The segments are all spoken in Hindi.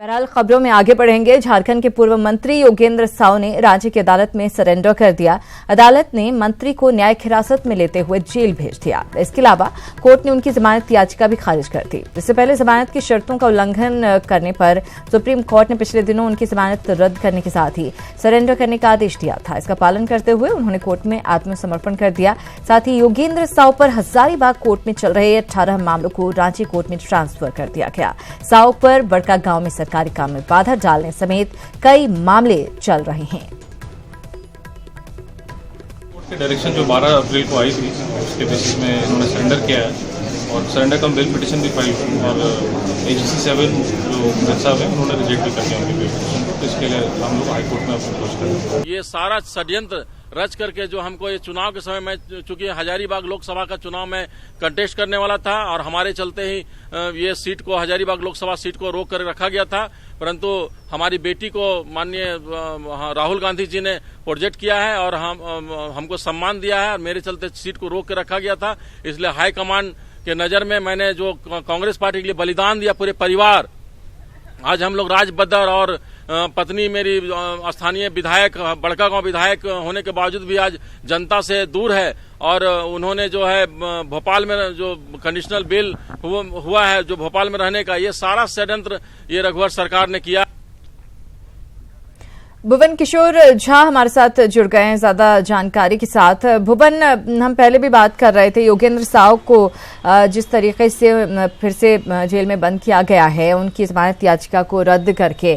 बहरहाल खबरों में आगे बढ़ेंगे। झारखंड के पूर्व मंत्री योगेंद्र साव ने राज्य की अदालत में सरेंडर कर दिया। अदालत ने मंत्री को न्यायिक हिरासत में लेते हुए जेल भेज दिया। इसके अलावा कोर्ट ने उनकी जमानत याचिका भी खारिज कर दी। इससे पहले जमानत की शर्तों का उल्लंघन करने पर सुप्रीम कोर्ट ने पिछले दिनों उनकी जमानत रद्द करने के साथ ही सरेंडर करने का आदेश दिया था। इसका पालन करते हुए उन्होंने कोर्ट में आत्मसमर्पण कर दिया। साथ ही योगेंद्र साव पर हजारीबाग कोर्ट में चल रहे 18 मामलों को रांची कोर्ट में ट्रांसफर कर दिया गया। साव पर बड़का गांव में सरकारी काम में बाधा डालने समेत कई मामले चल रहे हैं। कोर्ट की डायरेक्शन जो 12 अप्रैल को आई थी उसके बेसिस में इन्होंने सरेंडर किया है और सरेंडर कम बेल पिटीशन भी फाइल की और AGC 7 जो जज साहब है उन्होंने रिजेक्ट भी कर दिया उनकी बेल पिटीशन को। तो इसके लिए हम लोग हाईकोर्ट में अप्रोच कर रहे हैं। ये सारा षड्यंत्र रच करके जो हमको ये चुनाव के समय में, चूंकि हजारीबाग लोकसभा का चुनाव में कंटेस्ट करने वाला था और हमारे चलते ही ये सीट को, हजारीबाग लोकसभा सीट को रोक कर रखा गया था, परंतु हमारी बेटी को माननीय राहुल गांधी जी ने प्रोजेक्ट किया है और हमको सम्मान दिया है और मेरे चलते सीट को रोक के रखा गया था। इसलिए हाईकमान के नजर में मैंने जो कांग्रेस पार्टी के लिए बलिदान दिया, पूरे परिवार, आज हम लोग राजबद्दर और पत्नी मेरी स्थानीय विधायक, बड़का गांव विधायक होने के बावजूद भी आज जनता से दूर है और उन्होंने जो है भोपाल में जो कंडीशनल बेल हुआ है, जो भोपाल में रहने का, ये सारा षड्यंत्र ये रघुवर सरकार ने किया। भुवन किशोर झा हमारे साथ जुड़ गए हैं ज्यादा जानकारी के साथ। भुवन, हम पहले भी बात कर रहे थे, योगेंद्र साव को जिस तरीके से फिर से जेल में बंद किया गया है, उनकी जमानत याचिका को रद्द करके,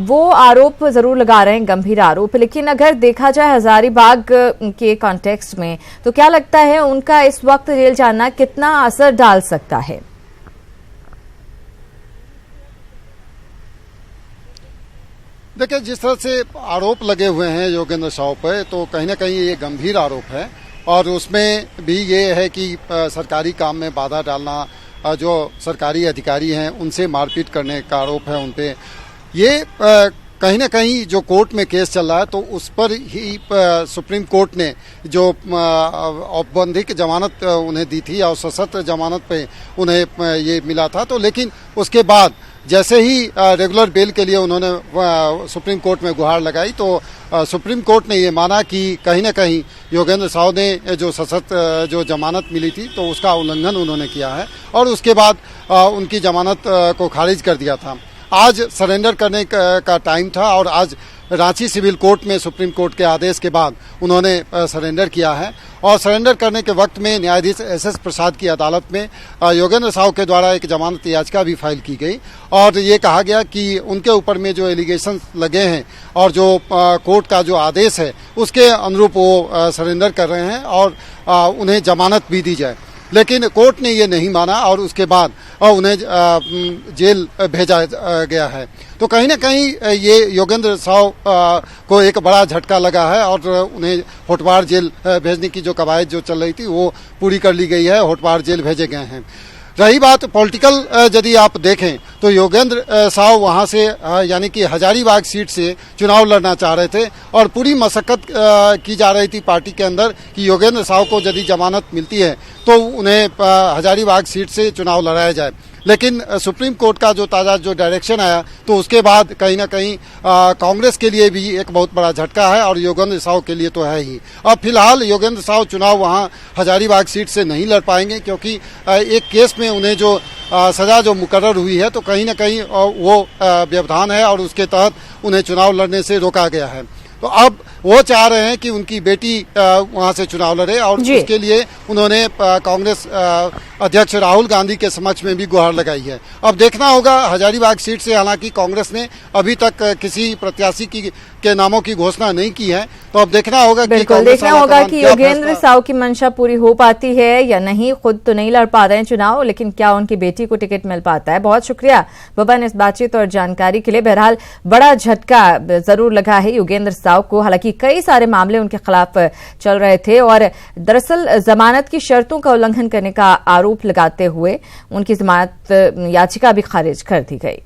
वो आरोप जरूर लगा रहे हैं, गंभीर आरोप, लेकिन अगर देखा जाए हजारीबाग के कॉन्टेक्स्ट में तो क्या लगता है उनका इस वक्त जेल जाना कितना असर डाल सकता है? देखिए, जिस तरह से आरोप लगे हुए हैं योगेंद्र साव पर, तो कहीं ना कहीं ये गंभीर आरोप है और उसमें भी ये है कि सरकारी काम में बाधा डालना, जो सरकारी अधिकारी हैं उनसे मारपीट करने का आरोप है उन पे। ये कहीं ना कहीं जो कोर्ट में केस चल रहा है तो उस पर ही सुप्रीम कोर्ट ने जो औपबंधिक जमानत उन्हें दी थी और सशर्त जमानत पे उन्हें ये मिला था, तो लेकिन उसके बाद जैसे ही रेगुलर बेल के लिए उन्होंने सुप्रीम कोर्ट में गुहार लगाई तो सुप्रीम कोर्ट ने ये माना कि कहीं ना कहीं योगेंद्र साव ने जो सशर्त जो जमानत मिली थी तो उसका उल्लंघन उन्होंने किया है और उसके बाद उनकी जमानत को खारिज कर दिया था। आज सरेंडर करने का टाइम था और आज रांची सिविल कोर्ट में सुप्रीम कोर्ट के आदेश के बाद उन्होंने सरेंडर किया है और सरेंडर करने के वक्त में न्यायाधीश SS प्रसाद की अदालत में योगेंद्र साव के द्वारा एक जमानत याचिका भी फाइल की गई और ये कहा गया कि उनके ऊपर में जो एलिगेशन लगे हैं और जो कोर्ट का जो आदेश है उसके अनुरूप वो सरेंडर कर रहे हैं और उन्हें जमानत भी दी जाए, लेकिन कोर्ट ने ये नहीं माना और उसके बाद उन्हें जेल भेजा गया है। तो कहीं ना कहीं ये योगेंद्र साव को एक बड़ा झटका लगा है और उन्हें होटवार जेल भेजने की जो कवायद जो चल रही थी वो पूरी कर ली गई है, होटवार जेल भेजे गए हैं। रही बात पॉलिटिकल, यदि आप देखें तो योगेंद्र साव वहां से यानी कि हजारीबाग सीट से चुनाव लड़ना चाह रहे थे और पूरी मशक्कत की जा रही थी पार्टी के अंदर कि योगेंद्र साव को यदि जमानत मिलती है तो उन्हें हजारीबाग सीट से चुनाव लड़ाया जाए, लेकिन सुप्रीम कोर्ट का जो ताज़ा जो डायरेक्शन आया तो उसके बाद कहीं ना कहीं कांग्रेस के लिए भी एक बहुत बड़ा झटका है और योगेंद्र साव के लिए तो है ही। अब फिलहाल योगेंद्र साव चुनाव वहां हजारीबाग सीट से नहीं लड़ पाएंगे क्योंकि एक केस में उन्हें जो सजा जो मुकर्रर हुई है तो कहीं ना कहीं वो व्यवधान है और उसके तहत उन्हें चुनाव लड़ने से रोका गया है। तो अब वो चाह रहे हैं कि उनकी बेटी वहां से चुनाव लड़े और उसके लिए उन्होंने कांग्रेस अध्यक्ष राहुल गांधी के समक्ष में भी गुहार लगाई है। अब देखना होगा हजारीबाग सीट से, हालांकि कांग्रेस ने अभी तक किसी प्रत्याशी के नामों की घोषणा नहीं की है, तो अब देखना होगा कि योगेंद्र साव की मंशा पूरी हो पाती है या नहीं। खुद तो नहीं लड़ पा रहे हैं चुनाव, लेकिन क्या उनकी बेटी को टिकट मिल पाता है। बहुत शुक्रिया भुवन इस बातचीत और जानकारी के लिए। बहरहाल बड़ा झटका जरूर लगा है योगेंद्र साव को, हालांकि कई सारे मामले उनके खिलाफ चल रहे थे और दरअसल जमानत की शर्तों का उल्लंघन करने का आरोप लगाते हुए उनकी जमानत याचिका भी खारिज कर दी गई।